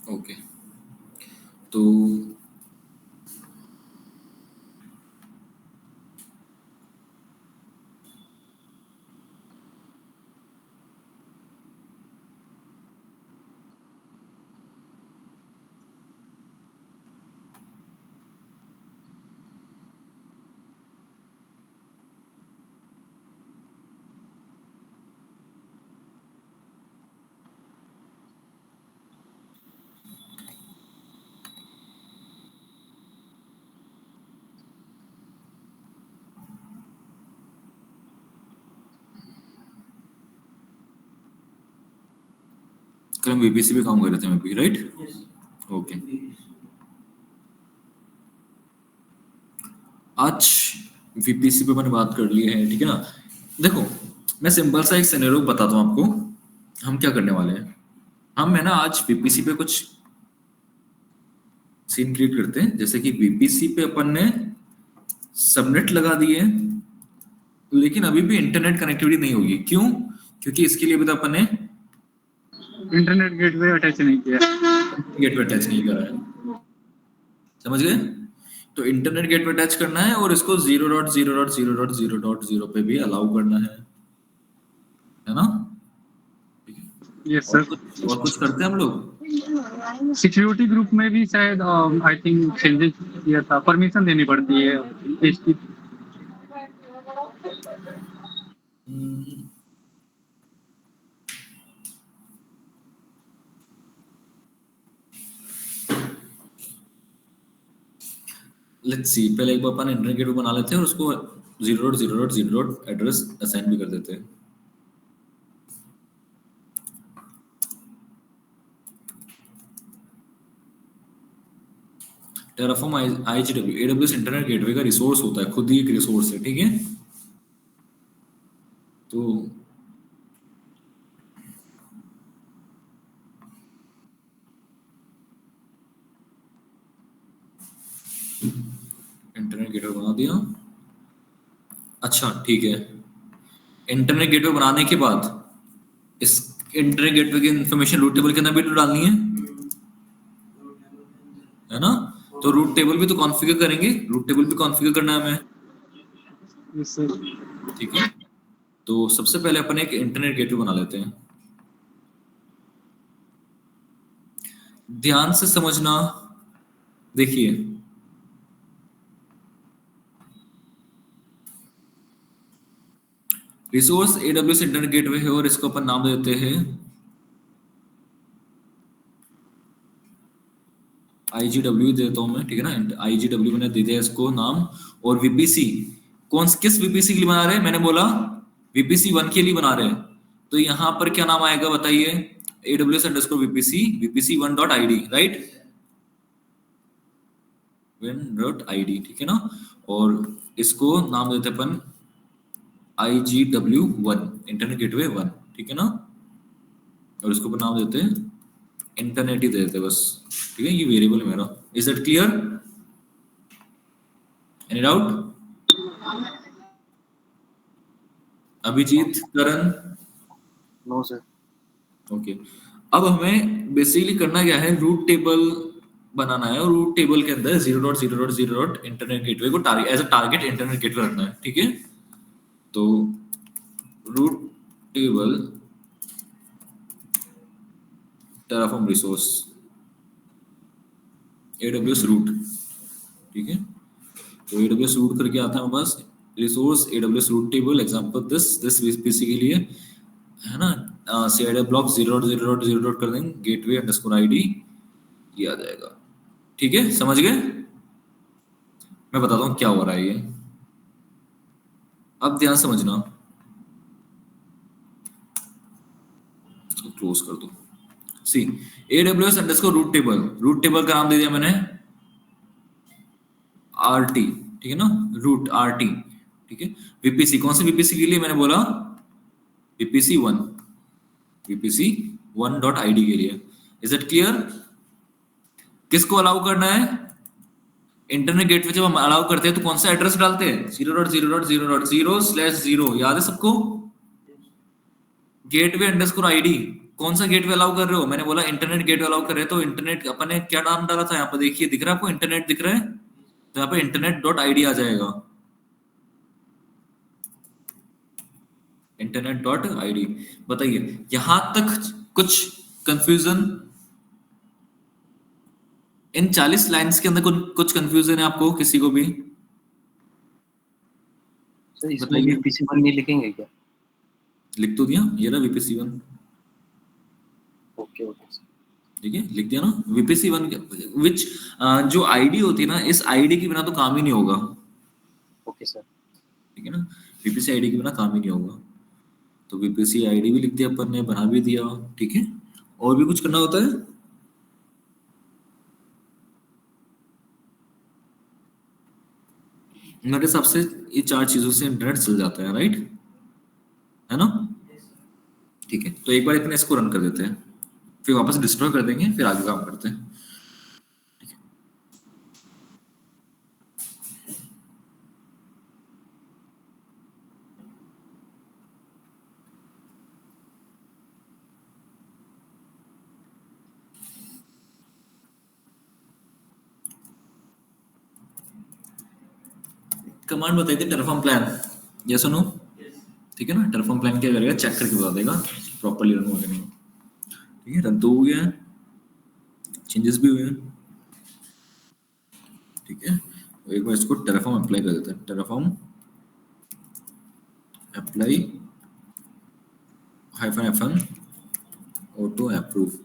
Okay, तो कल हम वीपीसी पे काम कर रहे थे, मैं भी राइट। ओके, आज वीपीसी पे मैंने बात कर ली है, ठीक है ना। देखो, मैं सिंपल सा एक सिनेरियो बताता हूँ आपको, हम क्या करने वाले हैं। हम है ना आज वीपीसी पे कुछ सीन क्रिएट करते हैं, जैसे कि वीपीसी पे अपन ने सबनेट लगा दिए, लेकिन अभी भी इंटरनेट कनेक्टिविटी नहीं होगी। क्यों? क्योंकि इसके लिए भी तो अपन ने इंटरनेट गेटवे अटैच नहीं किया, गेटवे अटैच नहीं करा है, समझ गए। तो इंटरनेट गेटवे अटैच करना है और इसको 0.0.0.0.0 पे भी अलाउ करना है ना। यस और सर। कुछ करते हैं हम लोग। सिक्योरिटी ग्रुप में भी शायद आई थिंक चेंजेस किया था, परमिशन देनी पड़ती है इसकी। लेट्स सी, पहले एक बार अपन इंटरनेट गेटवे बना लेते हैं और उसको 0.0.0 एड्रेस असाइन भी कर देते हैं। टेराफॉर्म आईजीडब्ल्यू एडब्ल्यूएस इंटरनेट गेटवे का रिसोर्स होता है, खुद ही एक रिसोर्स है, ठीक है। तो इंटरनेट गेटवे बना दिया। अच्छा ठीक है, इंटरनेट गेटवे बनाने के बाद इस इंटरनेट गेटवे की इंफॉर्मेशन रूट टेबल के अंदर भी तो डालनी है ना। तो रूट टेबल भी तो कॉन्फ़िगर करेंगे, रूट टेबल भी कॉन्फ़िगर करना है हमें, यस सर। ठीक है। तो सबसे पहले अपन एक इंटरनेट गेटवे बना लेते हैं। ध्यान से समझना, देखिए रिसोर्स एडब्ल्यूएस इंटरनेट गेटवे है और इसको अपन नाम देते हैं आईजीडब्ल्यू देता हूं मैं, ठीक है ना। आईजीडब्ल्यू मैंने दे दिया इसको नाम। और वीपीसी किस वीपीसी के लिए बना रहे हैं, मैंने बोला वीपीसी 1 के लिए बना रहे हैं। तो यहां पर क्या नाम आएगा बताइए, AWS underscore VPC VPC 1 dot ID, right, 1 dot ID, ठीक है ना। और इसको नाम देते हैं अपन IGW1 इंटरनेट गेटवे 1, ठीक है ना। और इसको अपन नाम देते हैं इंटरनेट ही दे देते हैं बस, ठीक है। ये वेरिएबल है मेरा। Is that clear? Any doubt? Abhijeet, Karan? No sir. Okay, अब हमें बेसिकली करना क्या है, रूट टेबल बनाना है और रूट टेबल के अंदर 0.0.0 इंटरनेट गेटवे को as a target internet gateway रखना है, ठीक है। तो route table Terraform resource AWS route, ठीक है। तो एडब्ल्यूएस रूट करके आता है बस resource AWS route table example this PC के लिए है ना। सीआईडी ब्लॉक 0.0.0 कर देंगे गेटवे अंडरस्कोर आईडी, ये आ जाएगा, ठीक है। समझ गए? मैं बताता हूँ क्या हो रहा है ये, अब ध्यान समझना। क्लोज कर दो। सी एडब्ल्यूएस अंडरस्कोर रूट टेबल का नाम दे दिया मैंने आरटी, ठीक है ना, रूट आरटी, ठीक है। वीपीसी कौन सी वीपीसी के लिए, मैंने बोला वीपीसी 1 डॉट आईडी के लिए। Is it clear? किसको अलाउ करना है? इंटरनेट गेटवे जब हम अलाउ करते हैं तो कौन सा एड्रेस डालते हैं? 0.0.0.0/0 याद है सबको? Gateway underscore ID. कौन सा गेटवे अलाउ कर रहे हो? मैंने बोला इंटरनेट गेटवे अलाउ कर रहे हैं, तो इंटरनेट अपन ने क्या नाम डाला था यहाँ पर? देखिए दिख रहा है आपको? इंटरनेट दिख रहा है, तो यहाँ पे इंटरनेट डॉट आईडी आ जाएगा, इंटरनेट डॉट आईडी। बताइए यहां तक कुछ कंफ्यूजन? इन 40 लाइंस के अंदर कुछ कंफ्यूजन है आपको किसी को भी? सर इसमें बताइए। VPC1 नहीं लिखेंगे क्या? लिख तो दिया, ये रहा VPC1। Okay okay sir. ठीक है, लिख दिया ना VPC1 विच जो आईडी होती है ना, इस आईडी के बिना तो काम ही नहीं होगा। Okay sir. ठीक है ना, VPC आईडी के बिना काम ही नहीं होगा। तो VPC आईडी भी लिख दिया अपन ने, बना भी दिया। ठीक है, और भी कुछ करना होता है? मेरे हिसाब से ये 4 चीजों से इंटरनेट चल जाता है, राइट? है ना? ठीक है, तो एक बार इतने इसको रन कर देते हैं, फिर वापस डिस्ट्रॉय कर देंगे, फिर आगे काम करते हैं। कमांड बताई थी टरफॉर्म प्लान, यस और नो? ठीक है ना, टरफॉर्म प्लान क्या करेगा? चेक करके बता देगा प्रॉपर्ली रन हुआ कि नहीं। ठीक है, रन तो हो गया है, चेंजेस भी हुए हैं। ठीक है, तो एक बार इसको टरफॉर्म अप्लाई कर देते हैं। टरफॉर्म अप्लाई -FN ऑटो अप्रूव।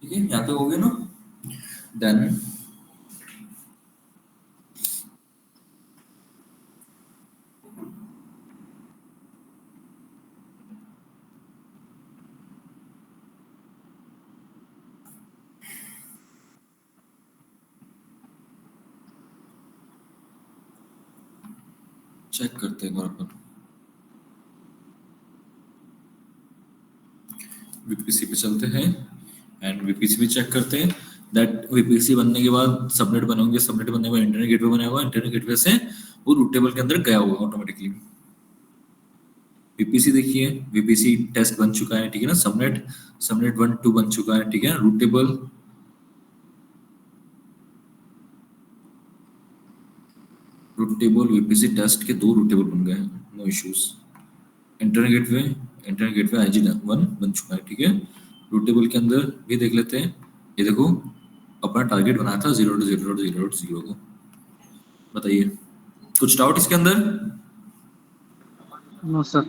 ठीक है, यहाँ पे हो गया ना? देन चेक करते हैं अपन VPC पे चलते हैं एंड VPC भी चेक करते हैं दैट VPC बनने के बाद सबनेट बनोगे, सबनेट बनने के बाद इंटरनेट गेटवे बना होगा, इंटरनेट गेटवे से वो रूट टेबल के अंदर गया होगा ऑटोमेटिकली। VPC देखिए, VPC टेस्ट बन चुका है, ठीक है ना? सबनेट 1 2 बन चुका है, ठीक है? रूट टेबल VPC टेस्ट के 2 रूट टेबल बन गए हैं, no issues. Internet gateway IG1 बन चुका है, ठीक है? रूट टेबल के अंदर भी देख लेते हैं। ये देखो अपना टारगेट बनाया था 0.0.0.0 को। बताइए कुछ डाउट इसके अंदर? No sir.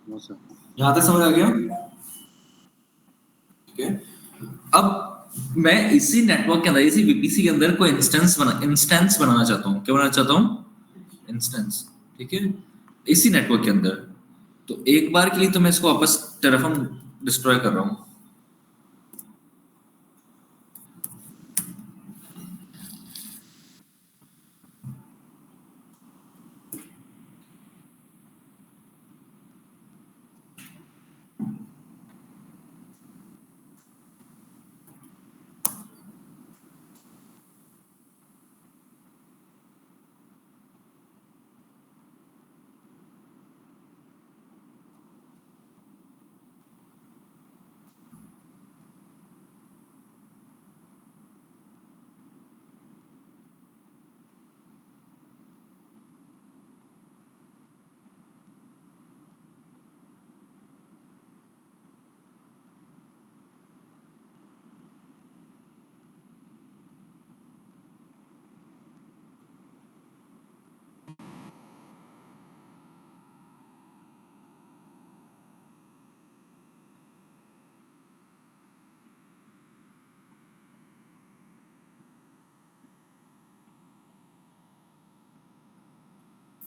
No sir. यहाँ तक समझ आ गया? ठीक है, अब मैं इसी नेटवर्क के अंदर, इसी VPC के अंदर कोई इंस्टेंस बनाना चाहता हूँ। क्या बनाना चाहता हूँ? इंस्टेंस। ठीक है, इसी नेटवर्क के अंदर। तो एक बार के लिए तो मैं इसको वापस टरफॉर्म डिस्ट्रॉय कर रहा हूँ।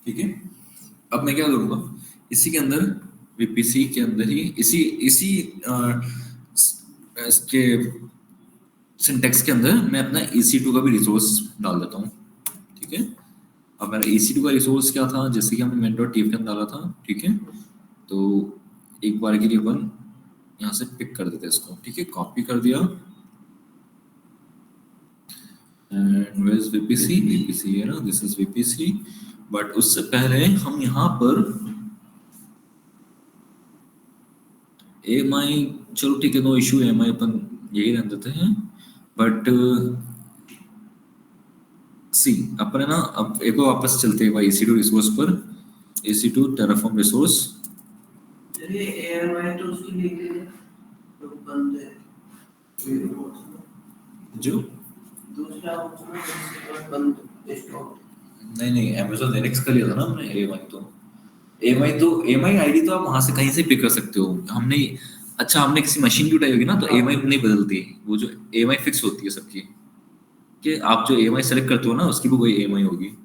ठीक है, अब मैं क्या करूंगा, इसी के अंदर वीपीसी के अंदर ही इसी इसी इसके सिंटेक्स के अंदर मैं अपना EC2 का भी रिसोर्स डाल देता हूँ। ठीक है, अब मेरा EC2 का रिसोर्स क्या था, जैसे कि हमने main.tf के अंदर डाला था। ठीक है, तो एक बार के लिए अपन यहाँ से पिक कर देते हैं इसको। ठीक है, कॉपी कर दिया and where is VPC, VPC है ना, दिस इज VPC। बट उससे पहले हम यहाँ पर AMI, चलो ठीक है, नो इशू, AMI अपन यही रहने देते हैं। बट सी अपन है ना, अब एक बार वापस चलते हैं भाई EC2 रिसोर्स पर, EC2 टेराफॉर्म रिसोर्स। चलिए AMI तो उसकी लिख लीजिए, तो बंद है जो दूसरा ऑप्शन है बंद स्टॉप। नहीं Amazon लिनक्स का लिया था ना हमने AMI आईडी तो आप वहां से कहीं से पिक कर सकते हो। हमने अच्छा, हमने किसी मशीन की उठाई होगी ना, तो AMI नहीं बदलती, वो जो AMI फिक्स होती है सबकी, कि आप जो AMI सेलेक्ट करते हो ना, उसकी भी वही AMI होगी।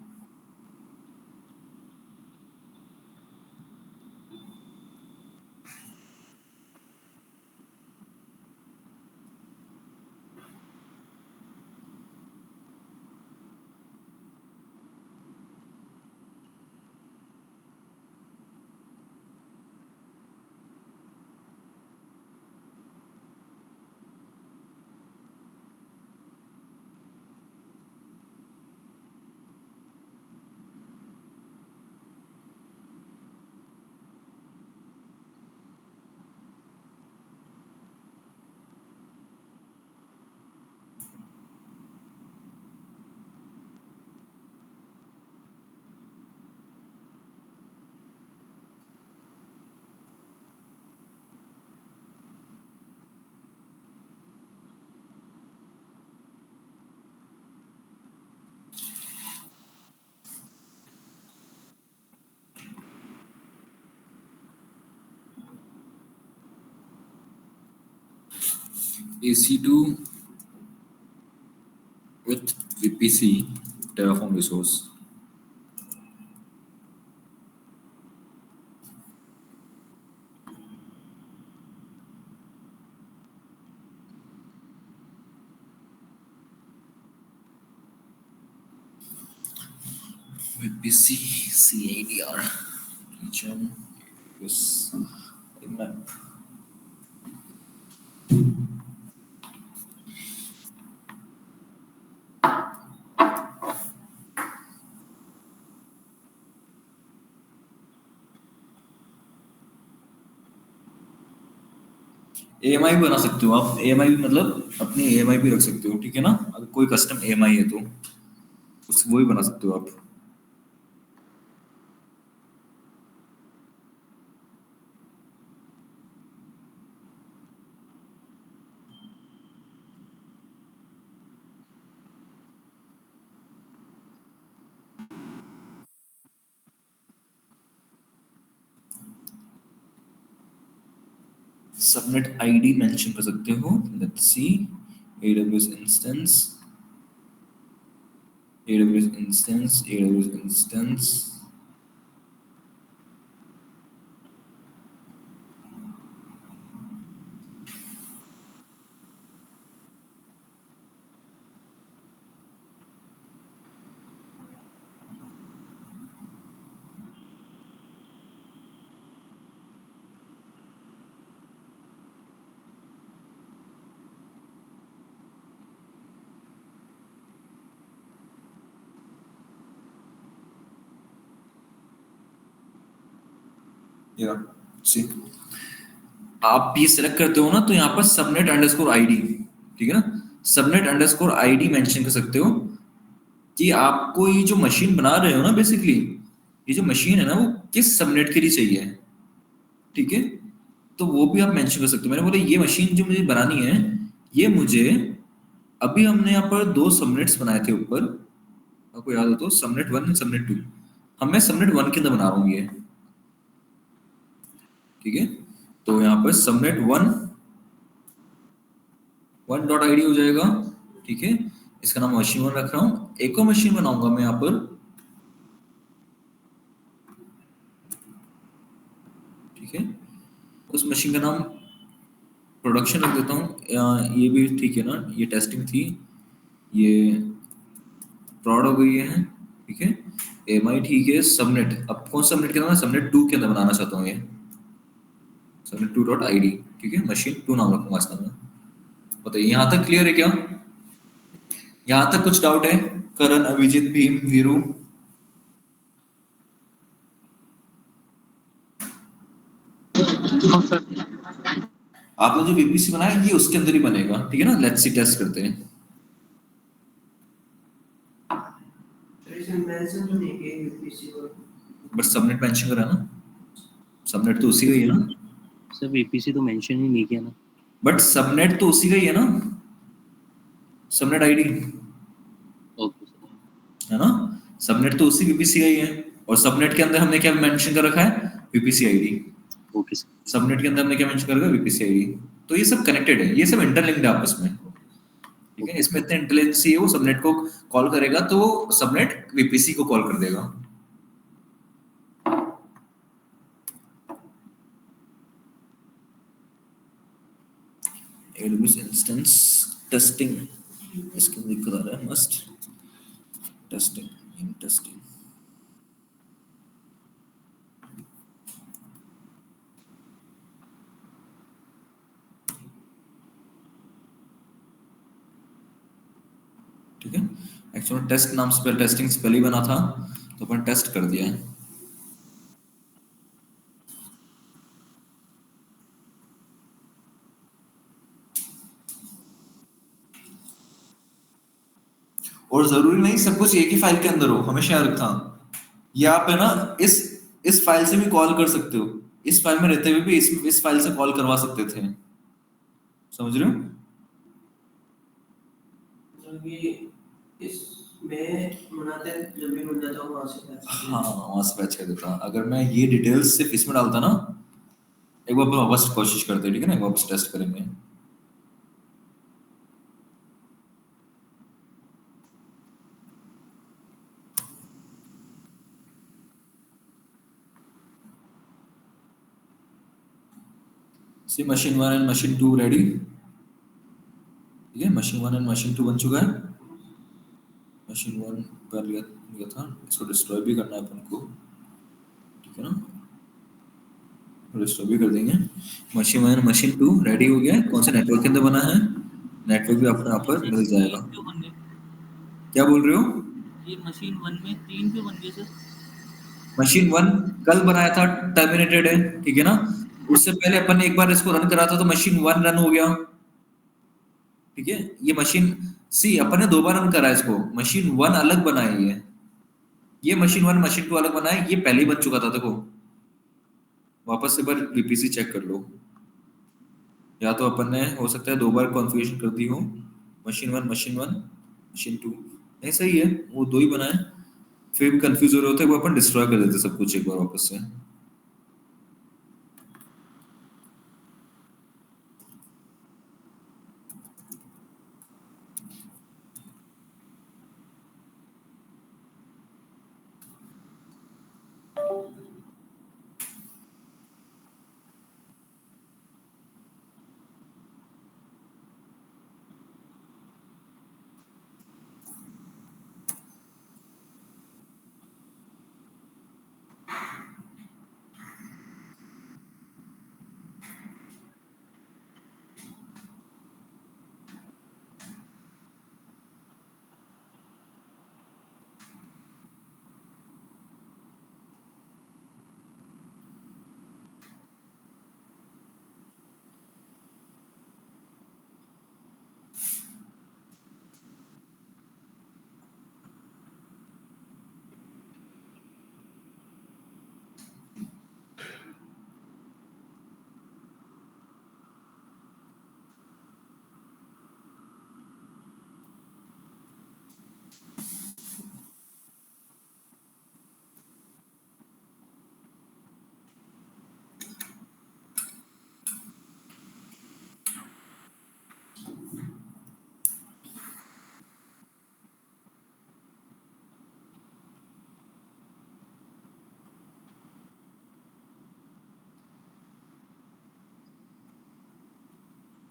EC2 with VPC Terraform resource. VPC CADR region is map. AMI भी बना सकते हो आप, AMI भी मतलब अपनी AMI भी रख सकते हो। ठीक है ना, अगर कोई कस्टम AMI है तो उस वो भी बना सकते हो आप। सबनेट आईडी मेंशन कर सकते हो। Let's see, AWS instance, AWS instance, AWS instance, या सी आप ये सिलेक्ट करते हो ना, तो यहाँ पर सबनेट अंडरस्कोर आईडी, ठीक है ना, सबनेट अंडरस्कोर आईडी मेंशन कर सकते हो कि आपको ये जो मशीन बना रहे हो ना, बेसिकली ये जो मशीन है ना, वो किस सबनेट के लिए चाहिए, ठीक है, तो वो भी आप मेंशन कर सकते हो। मैंने बोला ये मशीन जो मुझे बनानी है, ये मुझे, अभी हमने यहाँ पर 2 सबनेट्स बनाए थे ऊपर, आपको याद हो तो, सबनेट 1 और सबनेट 2, हम मैं सबनेट 1 के अंदर बना रहा हूँ ये, ठीक है, तो यहाँ पर सबनेट 1 डॉट आईडी हो जाएगा, ठीक है, इसका नाम मशीन 1 रख रहा हूँ। एक और मशीन बनाऊंगा मैं यहाँ पर, ठीक है, उस मशीन का नाम प्रोडक्शन रख देता हूँ, ये भी ठीक है ना, ये टेस्टिंग थी, ये प्रॉड हो गई है, ठीक है, एमआई ठीक है, सबनेट, अब कौन सा सबनेट के अंदर, सबनेट 2 के अंदर बनाना चाहता हूँ ये, सबनेट 2 डॉट आईडी, ठीक है, मशीन 2 नाम रखूंगा इसका मैं। बताइए यहाँ तक क्लियर है क्या? यहाँ तक कुछ डाउट है? करण, अभिजीत, भीम, वीरू? हाँ सर। आपने जो वीपीसी बनाया ये उसके अंदर ही बनेगा, ठीक है ना, लेट्स सी टेस्ट करते हैं। इसमें मेंशन तो नहीं किया यूपीसी को। बट सबनेट मेंशन करा ना, सबनेट तो उसी का ही है ना, सर वीपीसी तो मेंशन ही नहीं किया ना। बट सबनेट तो उसी का ही है ना, सबनेट आईडी, ओके सर। है ना, सबनेट तो उसी वीपीसी का ही है, और सबनेट के अंदर हमने क्या मेंशन कर रखा है, VPC ID. Okay sir. Subnet के अंदर हमने क्या मेंशन कर रखा है, वीपीसी आईडी। तो ये सब कनेक्टेड है, ये सब इंटरलिंक्ड है आपस में, ठीक है, इसमें इतने इंटेलिजेंसी है, वो सबनेट को कॉल करेगा तो सबनेट वीपीसी को कॉल कर देगा। AWS इंस्टेंस टेस्टिंग, इसके अंदर दिक्कत आ रहा है, मस्ट टेस्टिंग इन टेस्टिंग, ठीक है, एक्चुअली टेस्ट नाम से पहले, टेस्टिंग से पहले ही बना था, तो अपन टेस्ट कर दिया है। और जरूरी नहीं सब कुछ एक ही फाइल के अंदर हो, हमेशा याद रखना, ये आप है ना इस फाइल से भी कॉल कर सकते हो, इस फाइल में रहते हुए भी इस फाइल से कॉल करवा सकते थे, समझ रहे हो? मतलब ये इसमें बनाते जब भी बन जाता हूँ वहां से हाँ, वहां से पैच कर देता। अगर मैं ये डिटेल्स सिर्फ इसमें डालता ना, एक बार वापस कोशिश करते हैं, ठीक है ना, एक वापस टेस्ट करेंगे। सी मशीन 1 एंड मशीन 2 रेडी, ठीक है, मशीन 1 एंड मशीन 2 बन चुका है। मशीन 1 कर लिया था, इसको डिस्ट्रॉय भी करना है अपन को, ठीक है ना, डिस्ट्रॉय भी कर देंगे। मशीन 1 मशीन 2 रेडी हो गया है, कौन से नेटवर्क के अंदर बना है, नेटवर्क भी आपको यहाँ पर मिल जाएगा। क्यों बन गए? क्या बोल रहे हो? ये मशीन 1 में 3 क्यों बन गए सर? मशीन 1 कल बनाया था, टर्मिनेटेड है, ठीक है ना, उससे पहले अपन ने एक बार इसको रन करा था, तो मशीन 1 रन हो गया, ठीक है, ये मशीन सी अपन ने 2 बार रन करा इसको, मशीन 1 अलग बनाई है, ये मशीन 1 मशीन 2 अलग बनाए, ये पहले ही बन चुका था, देखो वापस से बार वीपीसी चेक कर लो, या तो अपन ने हो सकता है 2 बार कॉन्फ़िगरेशन कर दी हो, मशीन 1 मशीन 2, नहीं सही है, वो 2 ही बनाए, फिर भी कंफ्यूज हो रहे होते, वो अपन डिस्ट्रॉय कर देते सब कुछ एक बार वापस से।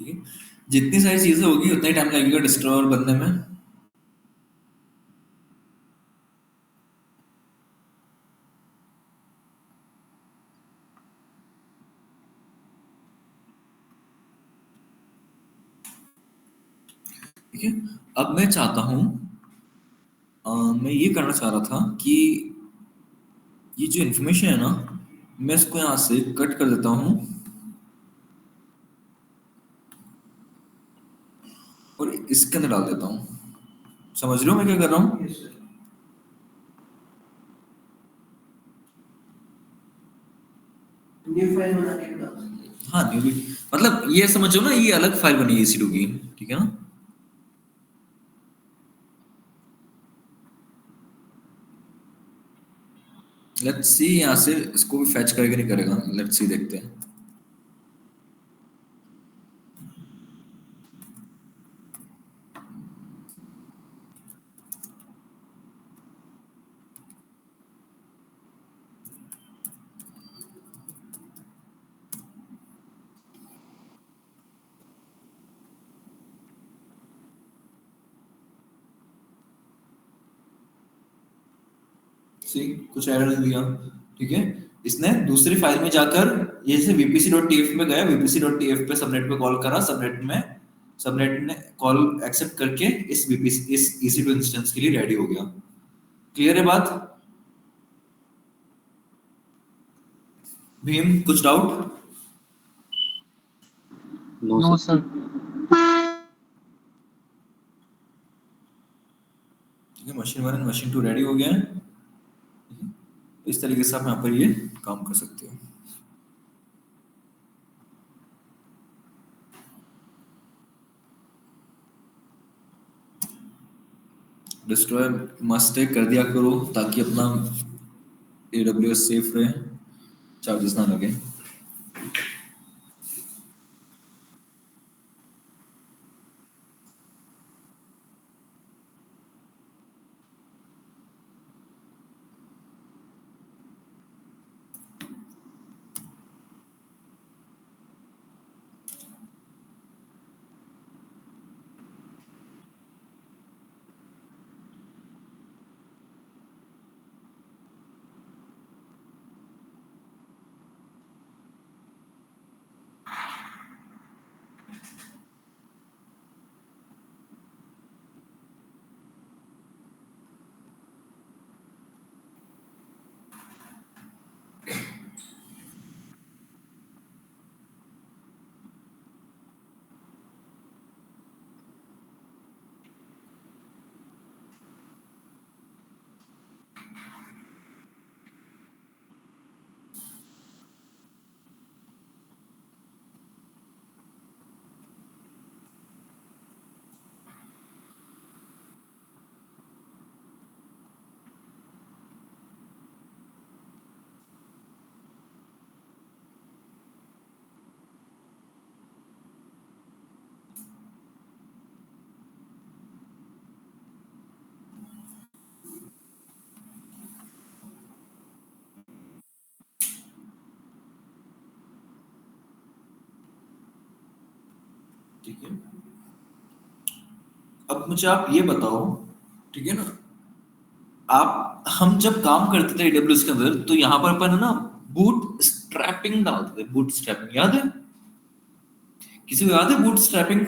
ठीक है, जितनी सारी चीजें होगी उतना ही टाइम लगेगा डिस्ट्रॉयर बनने में। ठीक है, अब मैं चाहता हूं, मैं ये करना चाह रहा था कि ये जो इन्फॉर्मेशन है ना, मैं इसको यहाँ से कट कर देता हूँ और इसके अंदर डाल देता हूँ। समझ रहे हो मैं क्या कर रहा हूँ? Yes sir. न्यू फाइल बना के डाल सकते हैं। हाँ, न्यू भी, मतलब ये समझो ना, ये अलग फाइल बनी है EC2 की, ठीक है ना। लेट्स सी यहाँ से इसको भी फैच करेगा नहीं करेगा, लेट्स सी देखते हैं। सी कुछ एरर नहीं दिया, ठीक है। इसने दूसरी फाइल में जाकर ये जैसे vpc.tf में गया, vpc.tf पे सबनेट पे कॉल करा, सबनेट ने कॉल एक्सेप्ट करके इस vpc इस EC2 इंस्टेंस के लिए रेडी हो गया। क्लियर है बात? भीम कुछ doubt? No no sir. Sir. ठीक है, मशीन 1 और मशीन 2 रेडी हो गया है। इस तरीके से आप यहाँ पर ये काम कर सकते हो। डिस्ट्रॉय मस्ट कर दिया करो ताकि अपना AWS सेफ रहे, चार्जेस ना लगे। ठीक है, अब मुझे आप ये बताओ, ठीक है ना, आप हम जब काम करते थे AWS के अंदर तो यहाँ पर अपन है ना बूट स्ट्रैपिंग डालते थे। बूट स्ट्रैपिंग याद है? किसी को याद है बूट स्ट्रैपिंग?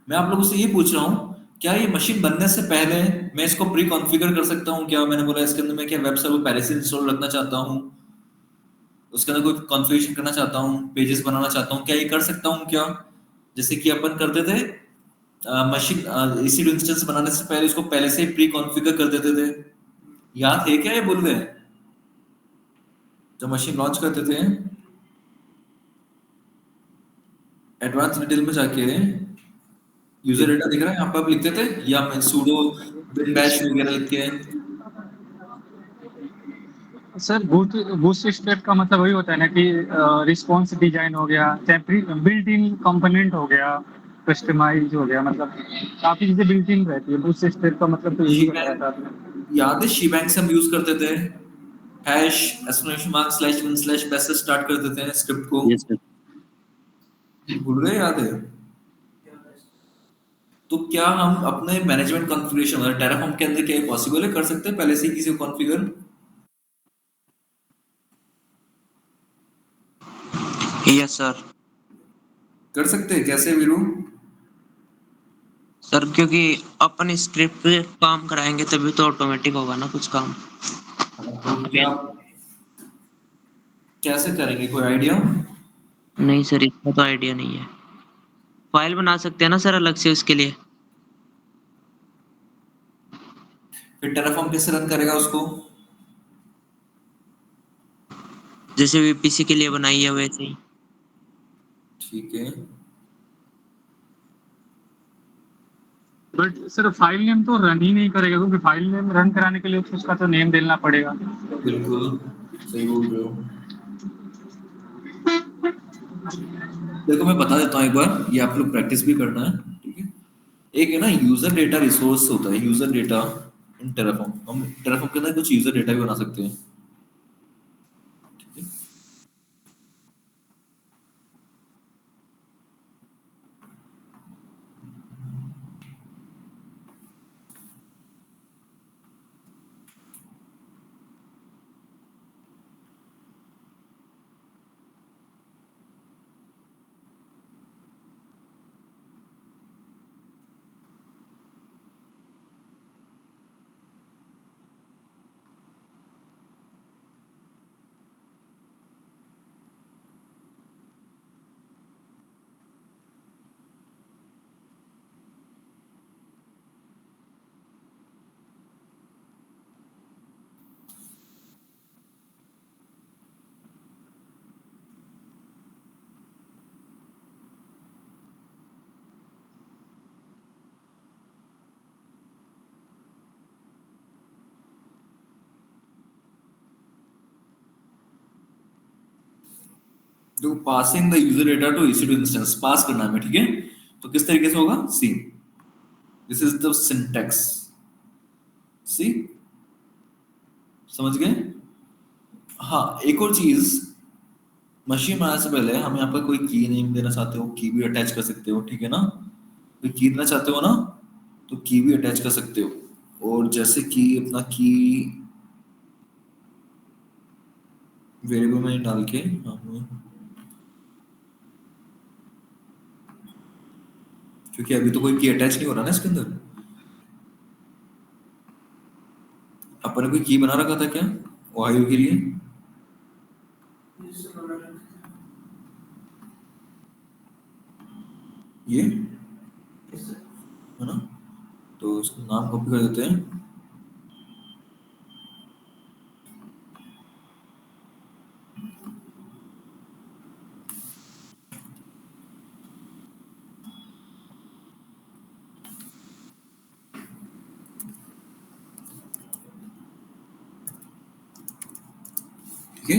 मैं आप लोगों से ये पूछ रहा हूँ, क्या ये मशीन बनने से पहले मैं इसको प्री कॉन्फ़िगर कर सकता हूँ क्या? मैंने बोला इसके अंदर मैं क्या वेब सर्वर पहले से इंस्टॉल रखना चाहता हूँ, उसके अंदर कोई कॉन्फ़िगरेशन करना चाहता हूँ, पेजेस बनाना चाहता हूँ, क्या ये कर सकता हूँ क्या? जैसे कि अपन करते थे मशीन EC2 इंस्टेंस बनाने से पहले इसको पहले से प्री कॉन्फ़िगर कर देते थे। याद है क्या ये भूल गए? जब मशीन लॉन्च करते थे एडवांस डिटेल में जाके यूजर डेटा दिख रहा है यहाँ पर आप लिखते थे, या मैं sudo bin bash वगैरह लिख के। सर बूटस्ट्रैप का मतलब वही होता है ना कि रिस्पॉन्स डिजाइन हो गया, चाहे बिल्ट इन कंपोनेंट हो गया, कस्टमाइज हो गया, मतलब काफी चीजें बिल्ट इन रहती है। बूट स्ट्रैप का मतलब तो यही बताया था आपने। याद है शीबैंग से हम यूज करते थे, hash exclamation mark slash one slash पैसे स्टार्ट कर देते हैं स्क्रिप्ट को, यस सर। भूल गए? याद है? तो क्या हम अपने मैनेजमेंट कॉन्फ़िगरेशन मतलब टेराफॉर्म के अंदर क्या पॉसिबल है, कर सकते हैं पहले से ही किसी को कॉन्फ़िगर यस सर। कर सकते हैं? कैसे वीरू? सर क्योंकि अपन स्क्रिप्ट पे काम कराएंगे तभी तो ऑटोमेटिक होगा ना कुछ काम। तो क्या कैसे करेंगे, कोई आइडिया? नहीं सर, इसका तो आइडिया नहीं है। फाइल बना सकते हैं ना सर अलग से उसके लिए। फिर टेराफॉर्म कैसे रन करेगा उसको? जैसे वीपीसी के लिए बनाई है वैसे ही। ठीक है, बट सर फाइल नेम तो रन ही नहीं करेगा, क्योंकि फाइल नेम रन कराने के लिए तो उसका तो नेम देना पड़ेगा। बिल्कुल सही बोल रहे हो। देखो मैं बता देता हूँ एक बार, ये आप लोग प्रैक्टिस भी करना है, ठीक है? एक है ना यूजर डेटा रिसोर्स होता है, यूजर डेटा इन टेराफॉर्म, हम टेराफॉर्म के अंदर कुछ यूजर डेटा भी बना सकते हैं, ठीक है? तो passing the user data to EC2 instance, pass करना है हमें, ठीक है? तो किस तरीके से होगा? सी, दिस इज द सिंटैक्स, सी, समझ गए? हाँ, एक और चीज, मशीन बनाने से पहले हम यहाँ पर कोई की नेम देना चाहते हो, की भी अटैच कर सकते हो, ठीक है ना? कोई की देना चाहते हो ना, तो की भी अटैच कर सकते हो। और जैसे कि अपना की वेरिएबल में डाल के हम, क्योंकि अभी तो कोई की अटैच नहीं हो रहा ना इसके अंदर, अपन ने कोई की बना रखा था क्या ओहायो के लिए? ये है ना, तो इसका नाम कॉपी कर देते हैं, ठीक है?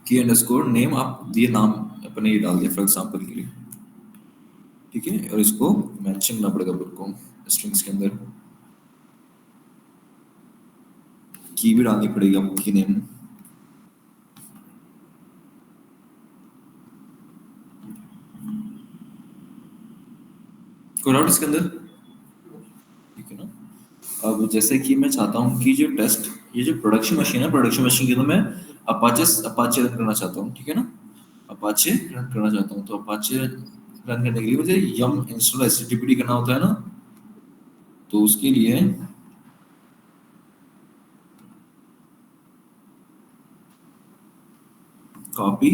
की अंडरस्कोर नेम, आप ये नाम अपने ये डाल दिया फॉर एग्जांपल के लिए, ठीक है? और इसको मैचिंग करना पड़ेगा अपन को स्ट्रिंग्स के अंदर, की भी डालनी पड़ेगी आपको, की नेम। कोई डाउट इसके अंदर? ठीक है ना? अब जैसे कि मैं चाहता हूँ कि जो टेस्ट, ये जो प्रोडक्शन मशीन है, प्रोडक्शन मशीन के अंदर मैं अपाचे अपाचे रन करना चाहता हूँ, ठीक है ना? अपाचे रन करना चाहता हूँ, तो अपाचे रन करने के लिए मुझे यम इंस्टॉल एचटीटीपी करना होता है ना, तो उसके लिए कॉपी,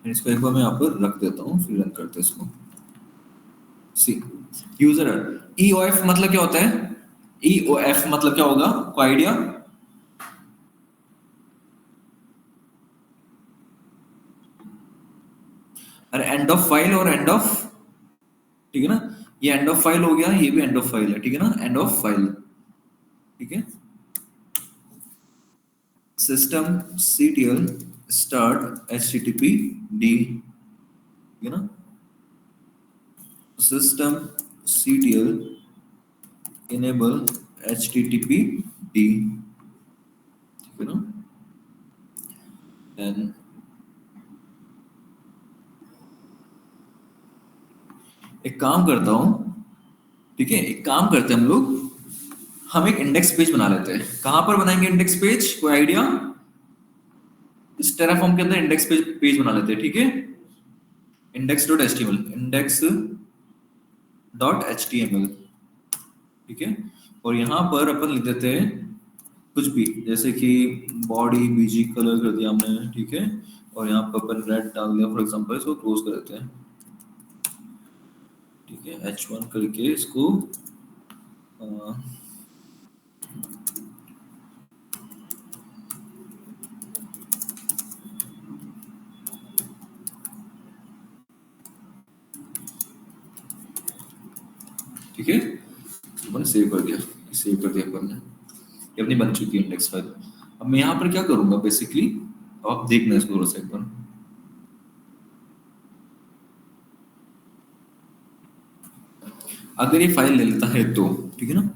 इसको एक बार मैं यहाँ पर रख देता हूँ, फिर रन करते हैं इसको। सी यूजर ई ओ एफ मतलब क्या होता है? ई ओ एफ मतलब क्या होगा, कोई आइडिया? अरे एंड ऑफ फाइल और एंड ऑफ, ठीक है ना? ये एंड ऑफ फाइल हो गया, ये भी एंड ऑफ फाइल है, ठीक है ना? एंड ऑफ फाइल, ठीक है? System ctl start http d, ठीक है ना? system ctl enable httpd, ठीक है ना। then एक काम करता हूँ, ठीक है, एक काम करते हैं हम लोग, हम एक इंडेक्स पेज बना लेते हैं। कहां पर बनाएंगे इंडेक्स पेज, कोई आइडिया? इस टेराफॉर्म के अंदर इंडेक्स पेज बना लेते हैं, ठीक है। index.html, index.html, ठीक है। और यहाँ पर अपन लिख देते हैं कुछ भी, जैसे कि बॉडी बीजी कलर कर दिया हमने, ठीक है। और यहाँ पर अपन रेड डाल दिया फॉर एग्जांपल, इसको क्लोज कर देते हैं, ठीक है। h1 करके इसको ठीक है, मैंने सेव कर दिया, सेव कर दिया अपन ने, ये अपनी बन चुकी है इंडेक्स फाइल। अब मैं यहाँ पर क्या करूंगा बेसिकली, आप देखना इसको थोड़ा सा एक बार। अगर ये फाइल ले लेता है तो, ठीक है ना,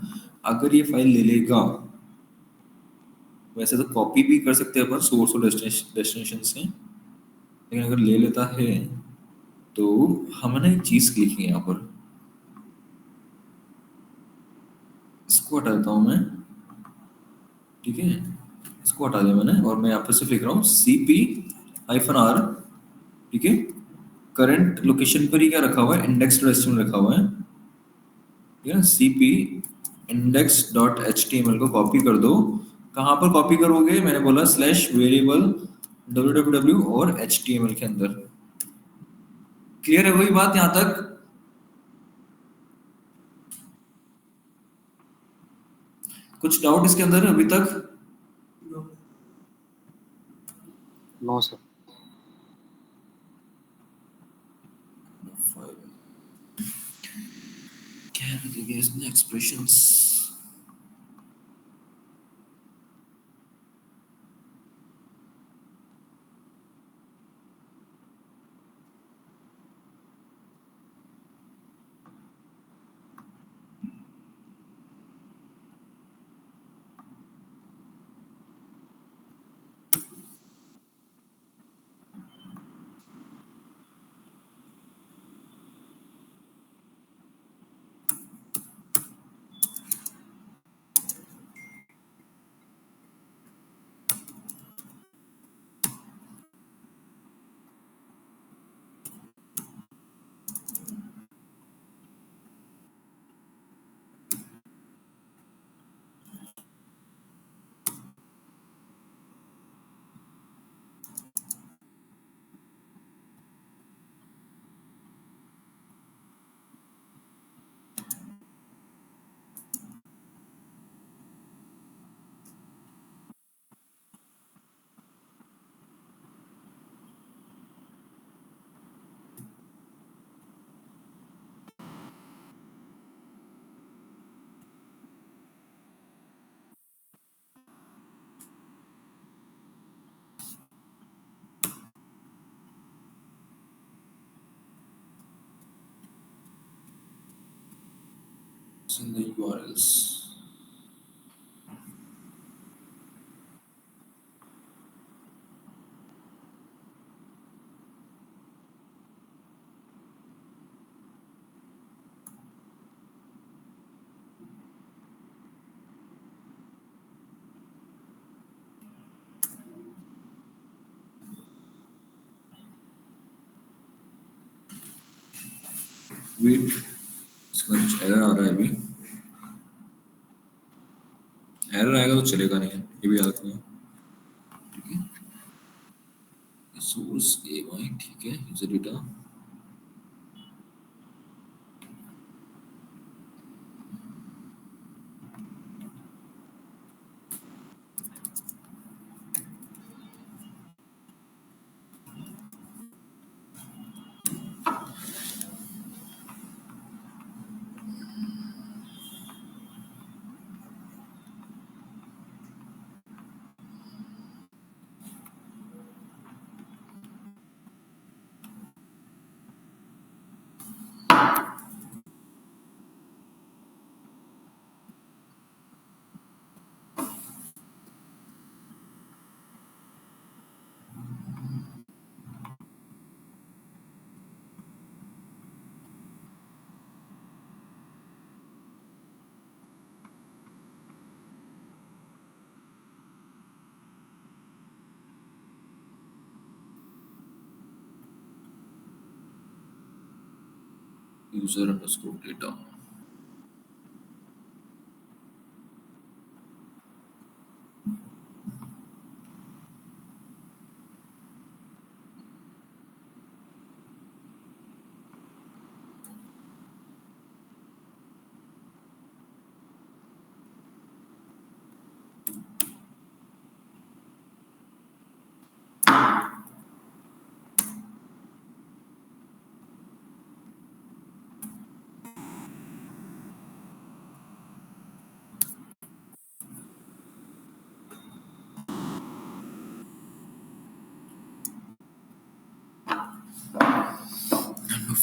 अगर ये फाइल ले लेगा, वैसे तो कॉपी भी कर सकते हैं अपन सोर्स और डेस्टिनेशन से, लेकिन अगर ले लेता है तो हमें ना एक चीज लिखी है यहाँ पर, इसको हटा देता हूँ मैं, ठीक है, इसको हटा दिया मैंने, और मैं यहाँ पर सिर्फ लिख रहा हूँ cp-r, ठीक है। करंट लोकेशन पर ही क्या रखा हुआ है, index.html रखा हुआ है, ठीक है। cp index.html को कॉपी कर दो। कहाँ पर कॉपी करोगे, मैंने बोला स्लैश वेरिएबल www और html के अंदर। क्लियर है वही बात यहाँ तक? कुछ डाउट इसके अंदर अभी तक? No sir. expressions, in the URLs. Wait, इसका कुछ एरर आ रहा है अभी, एरर आएगा तो चलेगा नहीं, ये भी याद रखना, ठीक है। सोर्स AY, ठीक है, user data, user underscore data.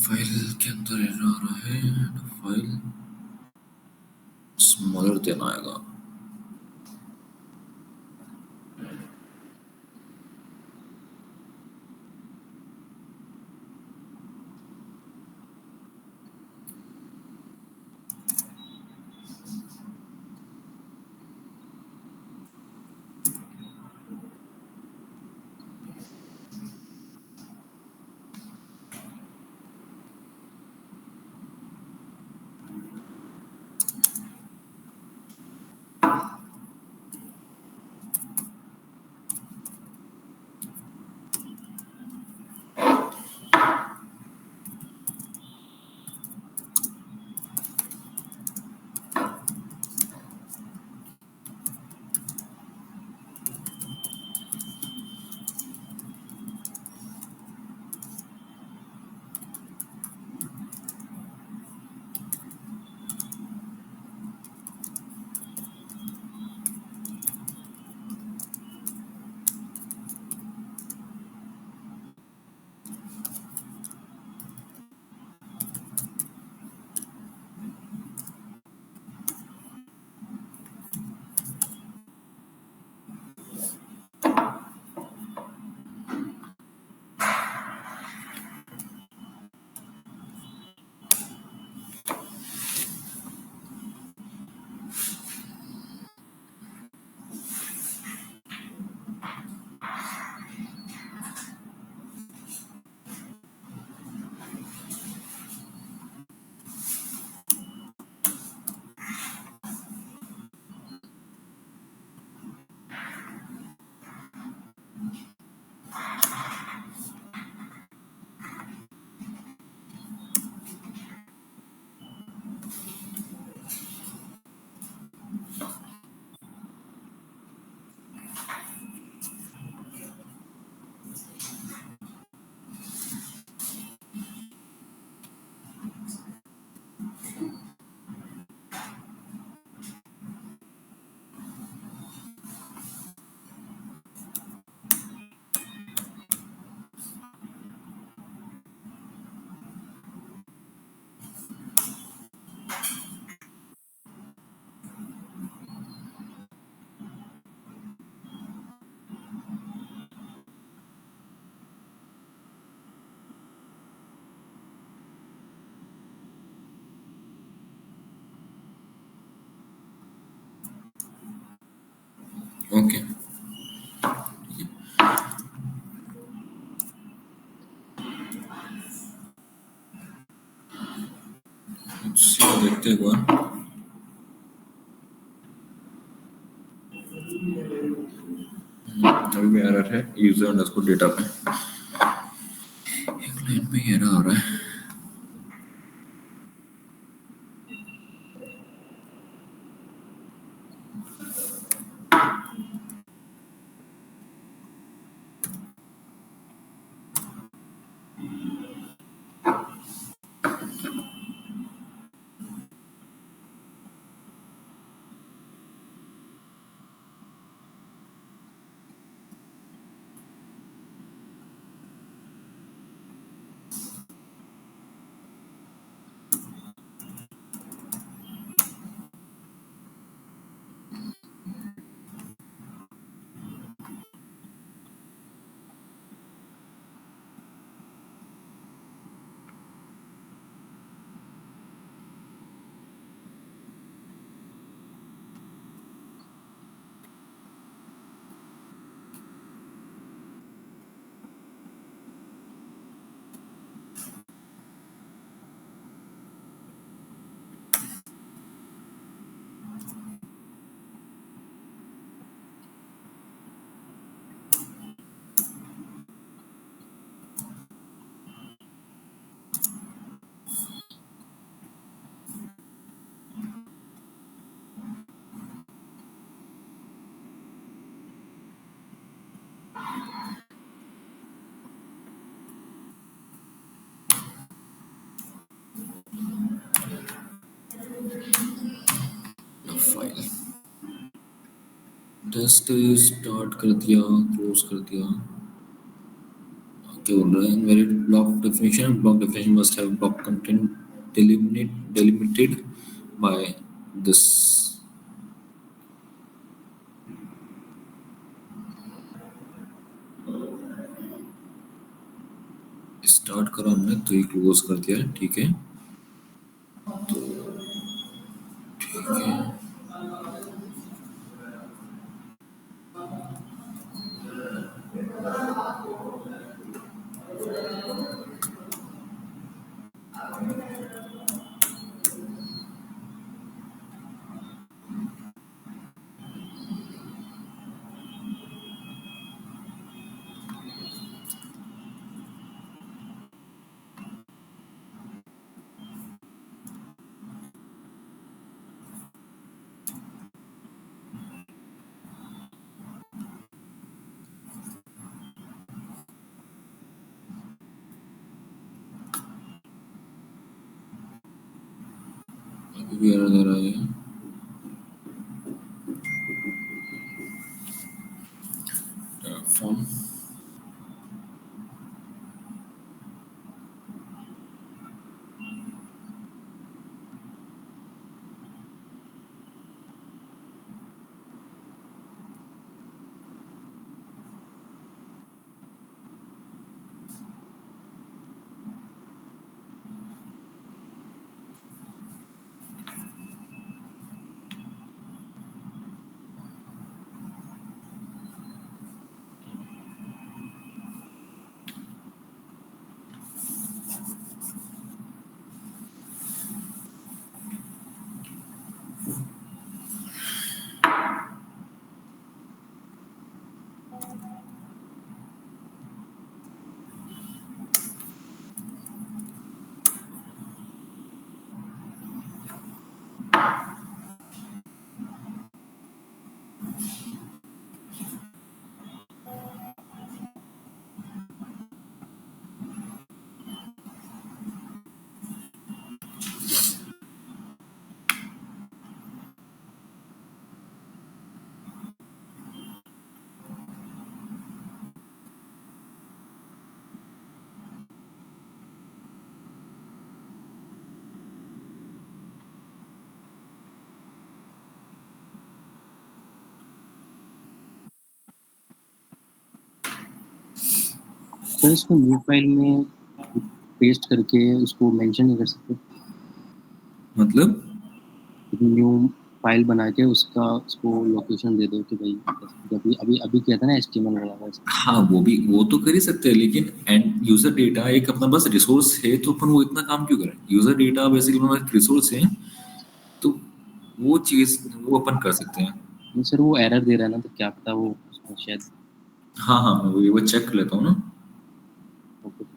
File के अंदर एरर आ रहा है, फाइल स्मॉलर देना आएगा. ओके. देखते हैं एक बार. अभी भी एरर है यूजर अंडरस्कोर डेटा पे. एक लाइन पे एरर आ रहा है. टेस्ट स्टार्ट कर दिया, क्लोज कर दिया। क्या बोल रहा है? Invalid block definition must have block content delimited by this। Start करा हमने तो ये क्लोज कर दिया है, ठीक है। तो ठीक है, अभी भी एरर दे रहा है। फॉर्म सर इसको न्यू फाइल में पेस्ट करके उसको मेंशन नहीं कर सकते? मतलब न्यू फाइल बना के उसका उसको लोकेशन दे दो कि भाई अभी अभी अभी किया था ना HTML वाला वैसे। हाँ, वो तो कर ही सकते हैं, लेकिन एंड यूजर डेटा एक अपना बस रिसोर्स है, तो अपन वो इतना काम क्यों करें? यूजर डेटा बेसिकली हमारा एक रिसोर्स है, तो वो चीज वो अपन कर सकते हैं। नहीं सर वो एरर दे रहा है ना, तो क्या पता वो उसमें शायद। हाँ हाँ, मैं वो चेक कर लेता हूँ ना। ओके।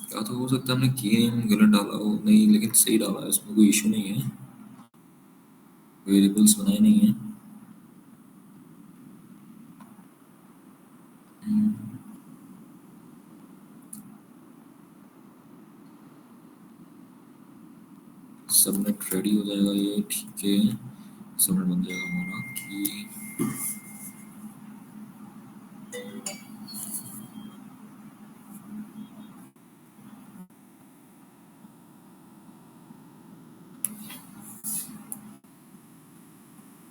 या तो हो सकता है हमने की नेम गलत डाला हो, नहीं लेकिन सही डाला है, इसमें कोई इशू नहीं है, वेरिएबल्स बनाए नहीं है। सबनेट रेडी हो जाएगा ये, ठीक है। सबनेट बन जाएगा हमारा कि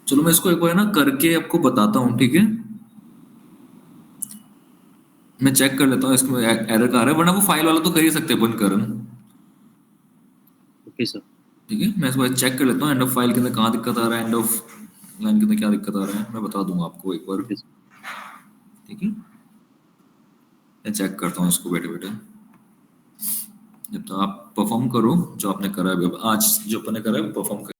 चलो मैं इसको एक बार ना करके आपको बताता हूँ, ठीक है। मैं चेक कर लेता हूँ इसमें एरर का आ रहा है, वरना वो फाइल वाला तो कर ही सकते हैं अपन करन। Okay sir. ठीक है, मैं इसको चेक कर लेता हूँ एंड ऑफ फाइल के अंदर कहाँ दिक्कत आ रहा है, एंड ऑफ लाइन के अंदर क्या दिक्कत आ रहा है, मैं बता दूंगा आपको एक बार। Okay sir. ठीक है, मैं चेक करता हूँ इसको बैठे बैठे। जब तो आप परफॉर्म करो जो आपने करा है अभी, आज जो आपने करा है परफॉर्म करो।